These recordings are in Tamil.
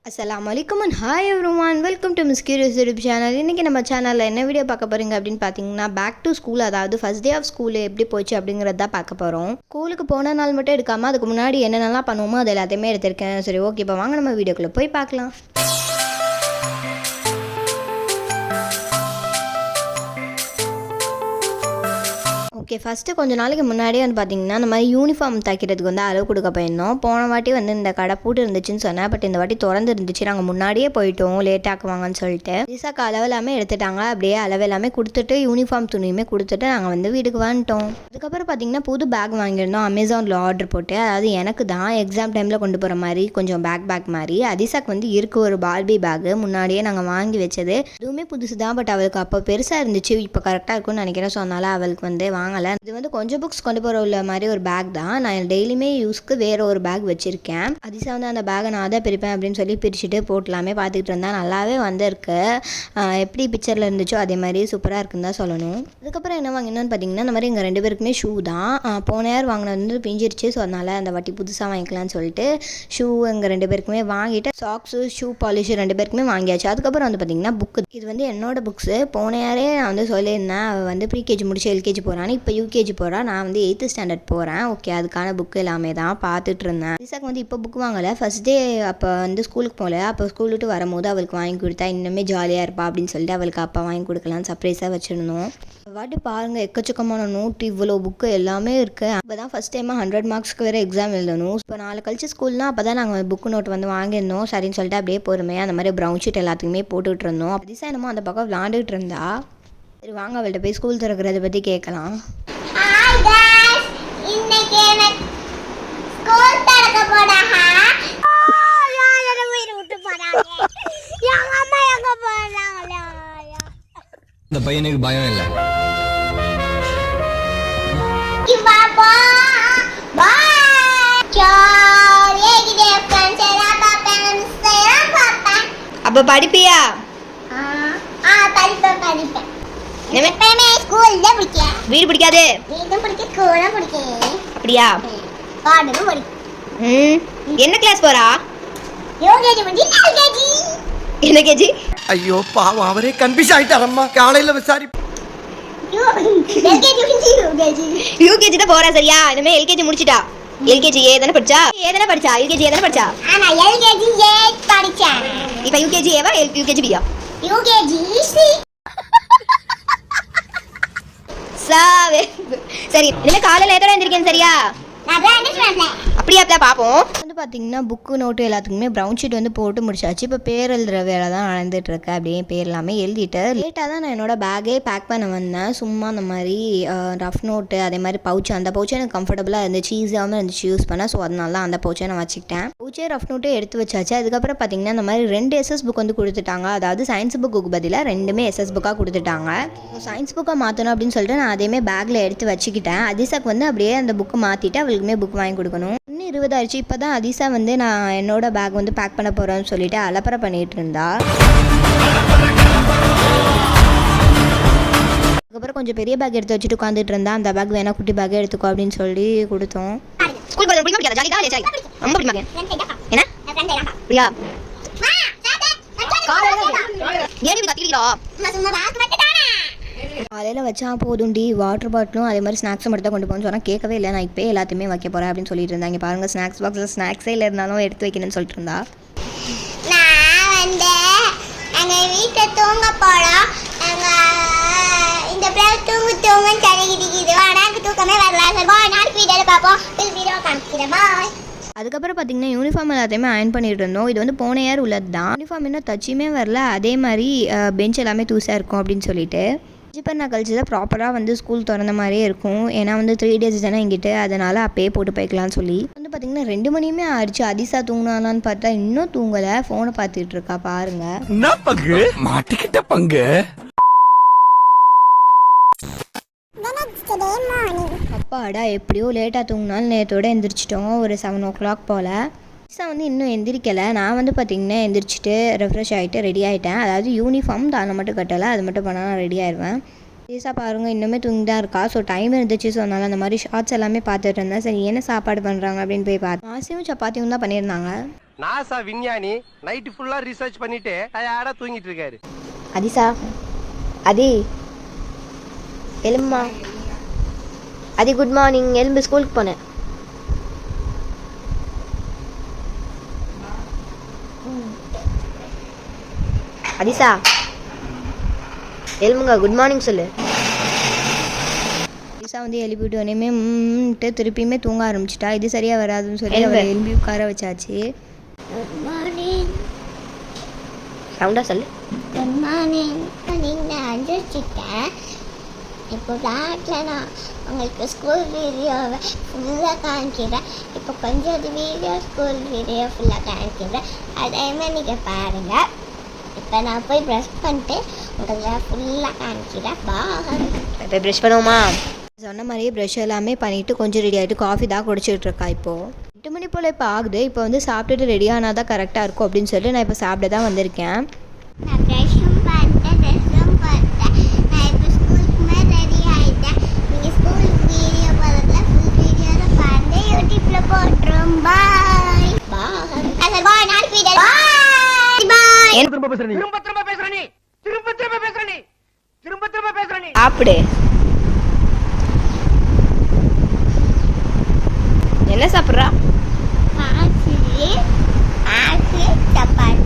அஸ்ஸலாமு அலைக்கும் and hi everyone, welcome to miss curious YouTube channel. இன்றைக்கி நம்ம சேனலில் என்ன வீடியோ பார்க்க போகிறீங்க அப்படின்னு பார்த்தீங்கன்னா, பேக் டு ஸ்கூல், அதாவது ஃபஸ்ட் டே ஆஃப் ஸ்கூல் எப்படி போச்சு அப்படிங்கிறது தான் பார்க்க போகிறோம். ஸ்கூலுக்கு போன நாள் மட்டும் எடுக்காமல் அதுக்கு முன்னாடி என்னென்னலாம் பண்ணுவோமோ அது எல்லாத்தையுமே எடுத்திருக்கேன். சரி, ஓகே, இப்போ வாங்க நம்ம வீடியோக்குள்ளே போய் பார்க்கலாம். ஓகே, ஃபஸ்ட்டு கொஞ்சம் நாளைக்கு முன்னாடியே வந்து பார்த்திங்கன்னா இந்த மாதிரி யூனிஃபார்ம் தைக்கிறதுக்கு வந்து அளவு கொடுக்க போயிருந்தோம். போன வாட்டி வந்து இந்த கடை பூட்டு இருந்துச்சுன்னு சொன்னேன், பட் இந்த வாட்டி திறந்து இருந்துச்சு. நாங்கள் முன்னாடியே போயிட்டோம், லேட் ஆக்குவாங்கன்னு சொல்லிட்டு. ரிசாக்கு அளவு எல்லாமே எடுத்துட்டாங்க. அப்படியே அளவு எல்லாமே கொடுத்துட்டு யூனிஃபார்ம் துணியுமே கொடுத்துட்டு நாங்கள் வந்து வீட்டுக்கு வந்துட்டோம். அதுக்கப்புறம் பார்த்திங்கன்னா புது பேக் வாங்கியிருந்தோம் அமேசானில் ஆர்டர் போட்டு. அதாவது எனக்கு தான் எக்ஸாம் டைமில் கொண்டு போகிற மாதிரி கொஞ்சம் பேக் மாதிரி. அதிசாக்கு வந்து இருக்குது ஒரு பார்பி பேக்கு, முன்னாடியே நாங்கள் வாங்கி வச்சது. இதுவுமே புதுசு தான், பட் அவளுக்கு அப்போ பெருசாக இருந்துச்சு, இப்போ கரெக்டாக இருக்கும்னு நினைக்கிறேன். ஸோ அதனால் அவளுக்கு வந்து வாங்கலை. இது வந்து கொஞ்சம் புக்ஸ் கொண்டு போகிற உள்ள மாதிரி ஒரு பேக் தான். நான் டெய்லியுமே யூஸ்க்கு வேறு ஒரு பேக் வச்சுருக்கேன். அதிசா வந்து அந்த பேக்கை நான் தான் பிரிப்பேன் அப்படின்னு சொல்லி பிரிச்சுட்டு போட்டலாமே பார்த்துக்கிட்டு இருந்தேன். நல்லாவே வந்திருக்கு. எப்படி பிக்சரில் இருந்துச்சோ அதே மாதிரி சூப்பராக இருக்குன்னு தான் சொல்லணும். அதுக்கப்புறம் என்ன வாங்கினோன்னு பார்த்தீங்கன்னா, இந்த மாதிரி எங்கள் 2 பேருக்குமே ஷூ தான். போன இயர் வாங்கினது வந்து பிஞ்சிருச்சு. ஸோ அதனால் அந்த வாட்டி புதுசாக வாங்கிக்கலாம்னு சொல்லிட்டு ஷூ எங்கள் 2 பேருக்குமே வாங்கிட்டு சாக்ஸு ஷூ பாலிஷ் 2 பேருக்குமே வாங்கியாச்சு. அதுக்கப்புறம் வந்து பார்த்திங்கன்னா புக்கு, இது வந்து என்னோட புக்ஸு. போன இயரே நான் வந்து சொல்லியிருந்தேன் அவள் வந்து ப்ரீகேஜி முடிச்சு எல்கேஜி போகிறான்னு. இப்போ யூகேஜி போகிறா, நான் வந்து 8th ஸ்டாண்டர்ட் போகிறேன். ஓகே, அதுக்கான புக்கு எல்லாமே தான் பார்த்துட்டு இருந்தேன். ரிசாக்கு வந்து இப்போ புக் வாங்கலை, ஃபஸ்ட் டே அப்போ வந்து ஸ்கூலுக்கு போகல. அப்போ ஸ்கூல் விட்டு வரும்போது அவளுக்கு வாங்கி கொடுத்தா இன்னுமே ஜாலியாக இருப்பா அப்படின்னு சொல்லிட்டு அவளுக்கு அப்பா வாங்கி கொடுக்கலான்னு சர்ப்ரைஸாக வச்சுருந்தோம். வாட்டி பாருங்கள், எக்கச்சக்கமான நோட், இவ்வளோ புக்கு எல்லாமே இருக்குது. அப்போ தான் ஃபஸ்ட் டைமாக 100 மார்க்ஸ்க்கு வேறு எக்ஸாம் எழுதணும். இப்போ 4 கழிச்சு ஸ்கூல்னால் அப்போ தான் நாங்கள் புக்கு நோட் வந்து வாங்கியிருந்தோம். சரின்னு சொல்லிட்டு அப்படியே பொறுமையாக அந்த மாதிரி ப்ரௌன் ஷீட் எல்லாத்துக்குமே போட்டுக்கிட்டு இருந்தோம். அதிசா என்னமோ அந்த பக்கம் விளாண்டுக்கிட்டு இருந்தா. சரி வாங்க அவள்கிட்ட போய் ஸ்கூல் திறக்கிறத பற்றி கேட்கலாம். இந்த பையனுக்கு பயம் இல்லை. அப்ப படிப்பியா? வீடு பிடிக்காது, அப்படியா? என்ன கிளாஸ் போறா? என்ன கேஜி? ஐயோ பாவம், அவரே கன்ஃபியூஸ் ஆயிட்டாரம்மா. காலையில விசாரி யூகேஜி தான் போறா. சரியா, இனிமே எல்கேஜி முடிச்சிட்டா. எல்கேஜி ஏ தானே படிச்சா? எல்கேஜி ஏ தானே படிச்சா? இப்ப யூகேஜி ஏவா யூகேஜி பியா? சரி, இனிமே காலையில எத்தனை எழுந்திருக்கேன்? சரியா, அப்படியே பார்ப்போம். வந்து பார்த்தீங்கன்னா புக்கு நோட்டு எல்லாத்துக்குமே ப்ரௌன் ஷீட் வந்து போட்டு முடிச்சாச்சு. இப்போ பேர் எழுதுகிற வேலை தான் நடந்துட்டு இருக்கு. அப்படியே பேர் எல்லாமே எழுதிட்டு லேட்டாக தான் நான் என்னோட பேக்கே பேக் பண்ண வந்தேன். சும்மா அந்த மாதிரி ரஃப் நோட்டு, அதே மாதிரி பவுச்சு, அந்த பவுச்சே எனக்கு கம்ஃபர்டபுளாக இருந்துச்சு, ஈஸியாகவும் இருந்துச்சு யூஸ் பண்ண. ஸோ அதனால அந்த பவுச்சை நான் வச்சுக்கிட்டேன். பவுச்சே ரஃப் நோட்டே எடுத்து வச்சாச்சு. அதுக்கப்புறம் பார்த்தீங்கன்னா இந்த மாதிரி 2 SS புக் வந்து கொடுத்துட்டாங்க. அதாவது சயின்ஸ் புக்கு பதிலாக 2மே SS புக்காக கொடுத்துட்டாங்க. சயின்ஸ் புக்கை மாற்றணும் அப்படின்னு சொல்லிட்டு நான் அதேமே பேக்கில் எடுத்து வச்சுக்கிட்டேன். அதிசாக்கு வந்து அப்படியே அந்த புக்கு மாற்றிட்டு அவளுக்குமே புக் வாங்கி கொடுக்கணும். இன்னும் 20 ஆயிடுச்சு. இப்போ தான் அதிசா வந்து நான் என்னோட பேக் வந்து பேக் பண்ண போகிறேன்னு சொல்லிட்டு அலப்பறை பண்ணிகிட்டு இருந்தா. அதுக்கப்புறம் கொஞ்சம் பெரிய பேக் எடுத்து வச்சுட்டு உட்காந்துட்டு இருந்தா. அந்த பேக் வேணா குட்டி பேக்கே எடுத்துக்கோ அப்படின்னு சொல்லி கொடுத்தோம். காலையில் வச்சா போதும்டி, வாட்டர் பாட்டிலும் அதே மாதிரி ஸ்நாக்ஸும் மட்டும் தான் கொண்டு போகணும்னு சொன்னால் கேட்கவே இல்லை. நான் இப்போ எல்லாத்தையுமே வைக்க போகிறேன் அப்படின்னு சொல்லிட்டு இருந்தாங்க. பாருங்கள், ஸ்நாக்ஸ் பாக்ஸில் ஸ்நாக்ஸே இல்லை இருந்தாலும் எடுத்து வைக்கணும்னு சொல்லிட்டு இருந்தா. நான் வந்து எங்கள் வீட்டில் தூங்க போகிறோம். இந்த பிளேஸ் தூங்குன்னு சொல்லிக்கிட்டு ஆனால் தூக்கமே வரல. நாளைக்கு வீடியோவில் பார்ப்போம். வீடியோ காமிக்கிறேன். பாய். அதுக்கப்புறம் பார்த்தீங்கன்னா யூனிஃபார்ம் எல்லாத்தையுமே அயன் பண்ணிட்டு இருந்தோம். இது வந்து போன இயர் உள்ளது தான். யூனிஃபார்ம் இன்னும் தச்சுமே வரல. அதே மாதிரி பெஞ்ச் எல்லாமே தூசாக இருக்கும் அப்படின்னு சொல்லிட்டு நான் கழிச்சு தான் ப்ராப்பராக வந்து ஸ்கூல் திறந்த மாதிரியே இருக்கும். ஏன்னா வந்து 3 days தானே எங்கிட்ட, அதனால் அப்பயே போட்டு போய்க்கலான்னு சொல்லி வந்து பார்த்திங்கன்னா 2 மணியுமே ஆயிடுச்சு. அதிசா தூங்கினான்னு பார்த்தா இன்னும் தூங்கலை, ஃபோனை பார்த்துட்டு இருக்கா. பாருங்க, என்ன பங்கு மாட்டிக்கிட்ட பங்கு. அப்பாடா, எப்படியோ லேட்டாக தூங்கினாலும் நேரத்தோடு எந்திரிச்சிட்டோம். ஒரு 7 o'clock போல். அதிசா வந்து இன்னும் எந்திரிக்கலை. நான் வந்து பார்த்திங்கன்னா எந்திரிச்சிட்டு ரெஃப்ரெஷ் ஆகிட்டு ரெடி ஆகிட்டேன். அதாவது யூனிஃபார்ம் தானே மட்டும் கட்டலை, அது மட்டும் பண்ணால் நான் ரெடி ஆயிடுவேன். அதிசா பாருங்கள் இன்னுமே தூங்கி தான் இருக்கா. ஸோ டைம் இருந்துச்சு. ஸோ அதனால் அந்த மாதிரி ஷார்ட்ஸ் எல்லாமே பார்த்துட்டு இருந்தேன். சரி என்ன சாப்பாடு பண்ணுறாங்க அப்படின்னு போய் பார்த்தேன். மாசியும் சப்பாத்தியும் தான் பண்ணியிருந்தாங்க. நாசா விஞ்ஞானி நைட்டு ஃபுல்லா ரிசர்ச் பண்ணிட்டு யாரா தூங்கிட்டு இருக்காரு. அதிசா அதி எலும்புமா அதி குட் மார்னிங். எலும்பு ஸ்கூலுக்கு போனேன். அதிசா எலும்புங்க குட் மார்னிங் சொல்லு. அதிசா வந்து எழுப்பிட்டு உடனேமே திருப்பியுமே தூங்க ஆரம்பிச்சிட்டா. இது சரியா வராதுன்னு சொல்லி அவரை எழுப்பி உட்கார வச்சாச்சு. Good morning. சவுண்டா சொல்லு. Good morning. நான் அஞ்சிட்டேன். இப்போ ஃப்ளாட்டில் நான் உங்களுக்கு ஸ்கூல் வீடியோவை ஃபுல்லாக காமிக்கிறேன். இப்போ கொஞ்சம் வீடியோ ஸ்கூல் வீடியோ ஃபுல்லாக காமிக்கிறேன். அதேமாதிரி நீங்கள் பாருங்கள். இப்போ நான் போய் ப்ரஷ் பண்ணிட்டு உங்களுக்கு ஃபுல்லாக காமிக்கிறேன். இப்போ ப்ரஷ் பண்ணுவோமா? சொன்ன மாதிரியே ப்ரஷ் எல்லாமே பண்ணிவிட்டு கொஞ்சம் ரெடி ஆகிட்டு காஃபி தான் குடிச்சிட்டு இருக்கா. இப்போது 8 மணி போல் இப்போ ஆகுது. இப்போ வந்து சாப்பிட்டுட்டு ரெடி ஆனால் தான் கரெக்டாக இருக்கும் அப்படின்னு சொல்லிட்டு நான் இப்போ சாப்பிட தான் வந்திருக்கேன். நான் ப்ரஷ்ஷும் பண்ணிட்டேன், ட்ரெஸ்ஸும் பண்ணிட்டேன். நான் இப்போ ஸ்கூலுக்குமே ரெடி ஆகிட்டேன். நீங்கள் ஸ்கூலுக்கு வீடியோ போகிறதுல ஃபுல் வீடியோவில் பாருங்க. யூடியூப்பில் போட்டுரும். பாய் பாய். பாய். நாளைக்கு வீடியோ பாய். திரும்ப பேசுற நீ திரும்ப திரும்ப பேசுற நீ திரும்ப திரும்ப பேசுற நீ திரும்ப திரும்ப பேசுற நீ. சாப்பிடு. என்ன சாப்பிட்றா? சப்பாத்தி.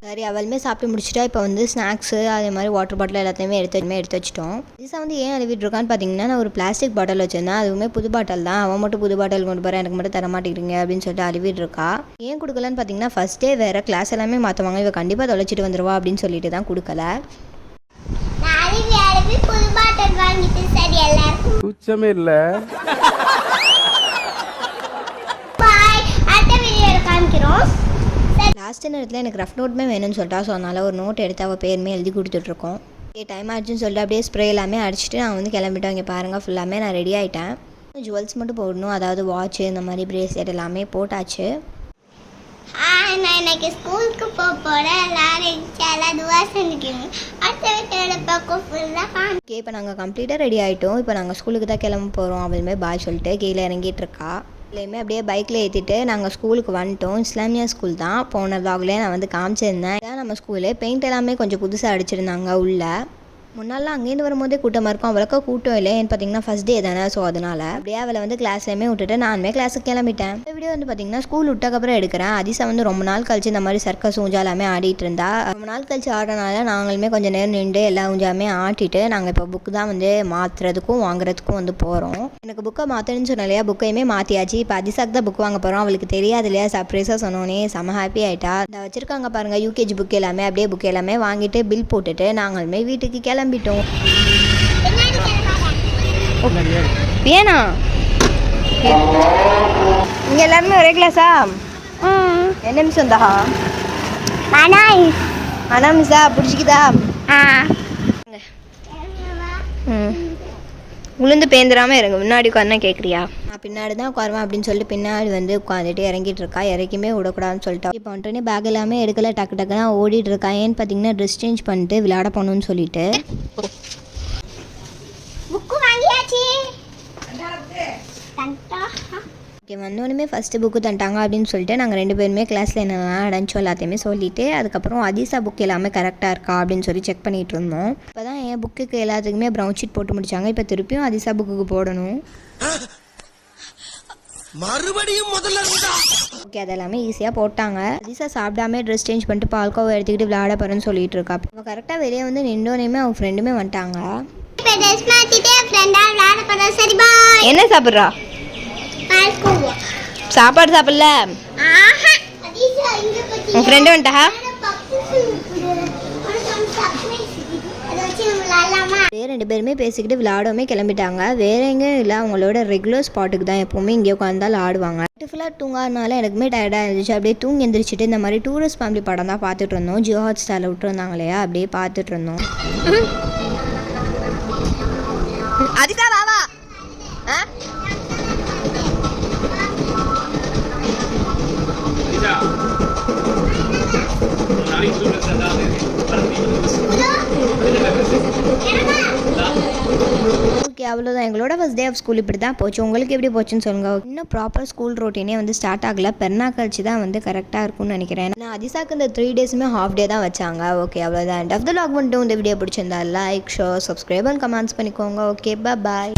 சரி அவளுமே சாப்பிட்டு முடிச்சிட்டா. இப்போ வந்து ஸ்நாக்ஸு அதே மாதிரி வாட்டர் பாட்டில் எல்லாத்தையுமே எடுத்து வச்சிட்டோம். திசா வந்து ஏன் அழுவிட்டு இருக்கான்னு பார்த்தீங்கன்னா, நான் ஒரு பிளாஸ்டிக் பாட்டில் வச்சிருந்தேன். அதுவுமே புது பாட்டில் தான். அவன் மட்டும் புது பாட்டில் கொண்டு போகிறேன், எனக்கு மட்டும் தர மாட்டேங்கிறீங்க அப்படின்னு சொல்லிட்டு அழுவிட்டு இருக்கா. ஏன் கொடுக்கலன்னு பார்த்தீங்கன்னா, ஃபஸ்ட்டே வேறு கிளாஸ் எல்லாமே மாற்றுவாங்க, இவ கண்டிப்பாக தொலைச்சிட்டு வந்துடுவா அப்படின்னு சொல்லிட்டு தான் கொடுக்கல. புது பாட்டில் வாங்கிட்டு சரி எல்லாருக்கும் கூச்சமே இல்ல. பாய். அடுத்த வீடியோவில் காமிக்கிறோம். லாஸ்ட் நேரத்தில் எனக்கு ரஃப் நோட்டுமே வேணும்னு சொல்லிட்டா. ஸோ அதனால் ஒரு நோட் எடுத்து அவள் பேருமே எழுதி கொடுத்துட்ருக்கோம். டைம் ஆச்சுன்னு சொல்லிட்டு அப்படியே ஸ்ப்ரே எல்லாமே அடிச்சுட்டு நான் வந்து கிளம்பிட்டோம். இங்கே பாருங்கள் ஃபுல்லாமே நான் ரெடி ஆகிட்டேன். ஜுவல்ஸ் மட்டும் போடணும், அதாவது வாட்ச்சு இந்த மாதிரி பிரேஸ்லெட் எல்லாமே போட்டாச்சு. நான் இன்னைக்கு ஸ்கூலுக்கு போகிறேன். எல்லாரும் துவா செஞ்சுக்கணும். அடுத்த வீட்டோட பக்கம் ஃபுல்லாக ஓகே இப்போ நாங்கள் கம்ப்ளீட்டாக ரெடி ஆகிட்டோம். இப்போ நாங்கள் ஸ்கூலுக்கு தான் கிளம்ப போகிறோம். அவளுமே பாய் சொல்லிட்டு கீழே இறங்கிட்டு இருக்கா. இல்லையுமே அப்படியே பைக்கில் ஏற்றிட்டு நாங்கள் ஸ்கூலுக்கு வந்துட்டோம். இஸ்லாமியா ஸ்கூல் தான். போன vlogலேயே நான் வந்து காமிச்சிருந்தேன். இதான் நம்ம ஸ்கூலு. பெயிண்ட் எல்லாமே கொஞ்சம் புதுசாக அடிச்சிருந்தாங்க உள்ளே. முன்னாலாம் அங்கேருந்து வரும்போதே கூட்டமாக இருக்கும். அவ்வளோக்கா கூட்டம் இல்லை. ஏன்னு பார்த்தீங்கன்னா ஃபஸ்ட் டே தானே. ஸோ அதனால் அப்படியே அவளை வந்து கிளாஸ்லேயுமே விட்டுட்டு நானுமே கிளாஸுக்கு கிளம்பிட்டேன். இந்த வீடியோ வந்து பார்த்தீங்கன்னா ஸ்கூல் விட்டக்கப்புறம் எடுக்கிறேன். அதிசா வந்து ரொம்ப நாள் கழிச்சு இந்த மாதிரி சர்க்கஸ் ஊஞ்சா எல்லாமே ஆடிட்டு இருந்தா. ரொம்ப நாள் கழிச்சு ஆடுறதுனால நாங்களுமே கொஞ்சம் நேரம் நின்று எல்லா ஊஞ்சாமே ஆட்டிட்டு நாங்கள் இப்போ புக்கு தான் வந்து மாற்றுறதுக்கும் வாங்குறதுக்கும் வந்து போகிறோம். எனக்கு புக்கை மாற்றணும்னு சொன்ன இல்லையா, புக்கையுமே மாற்றியாச்சு. இப்போ அதிசாக்கு தான் புக் வாங்க போகிறோம். அவளுக்கு தெரியாது இல்லையா, சர்ப்ரைஸாக சொன்னோன்னே செம்ம ஹாப்பி ஆகிட்டா. அதை வச்சுருக்காங்க பாருங்கள் யூகேஜி புக் எல்லாமே. அப்படியே புக் எல்லாமே வாங்கிட்டு பில் போட்டுட்டு நாங்களுமே வீட்டுக்கு கிளம்பிட்டோம். ஏனா இங்க எல்லாருமே ஒரே கிளாஸா? என்ன மிஸ் வந்தா? அனா மிஸ்ஸா பிடிச்சிக்குதா? உளுந்து பேந்துடாம இறங்கு. முன்னாடி உட்காந்து கேட்குறியா? நான் பின்னாடி தான் உட்காருவேன் அப்படின்னு சொல்லிட்டு பின்னாடி வந்து உட்காந்துட்டு இறங்கிட்டு இருக்கா. இறக்கியுமே விடக்கூடாதுன்னு சொல்லிட்டா. இப்போ வந்துட்டு பேக் எல்லாமே எடுக்கல, டக்கு டக்குனா ஓடிட்டு இருக்கா. ஏன்னு பார்த்தீங்கன்னா ட்ரெஸ் சேஞ்ச் பண்ணிட்டு விளையாட போகணும்னு சொல்லிட்டு. புக்கு வாங்கியாச்சு. ஓகே வந்தோடனே ஃபஸ்ட்டு புக்கு தந்துட்டாங்க அப்படின்னு சொல்லிட்டு நாங்கள் 2 பேருமே கிளாஸில் என்னென்ன நடந்துச்சோ எல்லாத்தையுமே சொல்லிவிட்டு அதுக்கப்புறம் அதிசா புக் எல்லாமே கரெக்டாக இருக்கா அப்படின்னு சொல்லி செக் பண்ணிகிட்டு இருந்தோம். இப்போ தான் என் புக்குக்கு எல்லாத்துக்குமே ப்ரௌன் ஷீட் போட்டு முடிச்சாங்க. இப்போ திருப்பியும் அதிசா புக்குக்கு போடணும். மறுபடியும் முதல்ல ஓகே அதெல்லாமே ஈஸியாக போட்டாங்க. அதிசா சாப்பிடாம ட்ரெஸ் சேஞ்ச் பண்ணிட்டு பால்கோவை எடுத்துக்கிட்டு விளையாட போகிறேன்னு சொல்லிட்டு இருக்கா. அவள் கரெக்டாக வெளியே வந்து நின்றோனையுமே அவன் ஃப்ரெண்டுமே வந்துட்டாங்க. என்ன சாப்பிட்றா? சாப்பாடு சாப்பிடல. உன் ஃப்ரெண்டு வந்துட்டா? வேறு 2 பேருமே பேசிக்கிட்டு விளையாடவுமே கிளம்பிட்டாங்க. வேற எங்கேயும் இல்லை, அவங்களோட ரெகுலர் ஸ்பாட்டுக்கு தான் எப்போவுமே இங்கே உட்காந்தாலும் ஆடுவாங்க. ஃபுல்லாக தூங்காதனால எனக்குமே டயர்டாக இருந்துச்சு. அப்படியே தூங்கி எந்திரிச்சிட்டு இந்த மாதிரி டூரிஸ்ட் ஃபேமிலி படம் தான் பார்த்துட்டு இருந்தோம். ஜியோ ஹாட் ஸ்டாரில் விட்டுருந்தாங்க இல்லையா, அப்படியே பார்த்துட்டு இருந்தோம். அதிசா வாவா ஓகே அவ்வளோதான் எங்களோட ஃபர்ஸ்ட் டே ஆஃப் ஸ்கூல் இப்படி தான் போச்சு. உங்களுக்கு எப்படி போச்சுன்னு சொல்லுங்கள். இன்னும் ப்ராப்பர் ஸ்கூல் ரொட்டீனே வந்து ஸ்டார்ட் ஆகலை. பெருநாள் கழிச்சு தான் வந்து கரெக்டாக இருக்கும்னு நினைக்கிறேன். நான் அதிசாக்கு இந்த 3 டேஸுமே ஹாஃப் டே தான் வச்சாங்க. ஓகே அவ்வளோதான். எண்ட் ஆஃப் த லாக் பண்ணிட்டு இந்த வீடியோ பிடிச்சிருந்தா like share subscribe and comments பண்ணிக்கோங்க. ஓகே பாய்.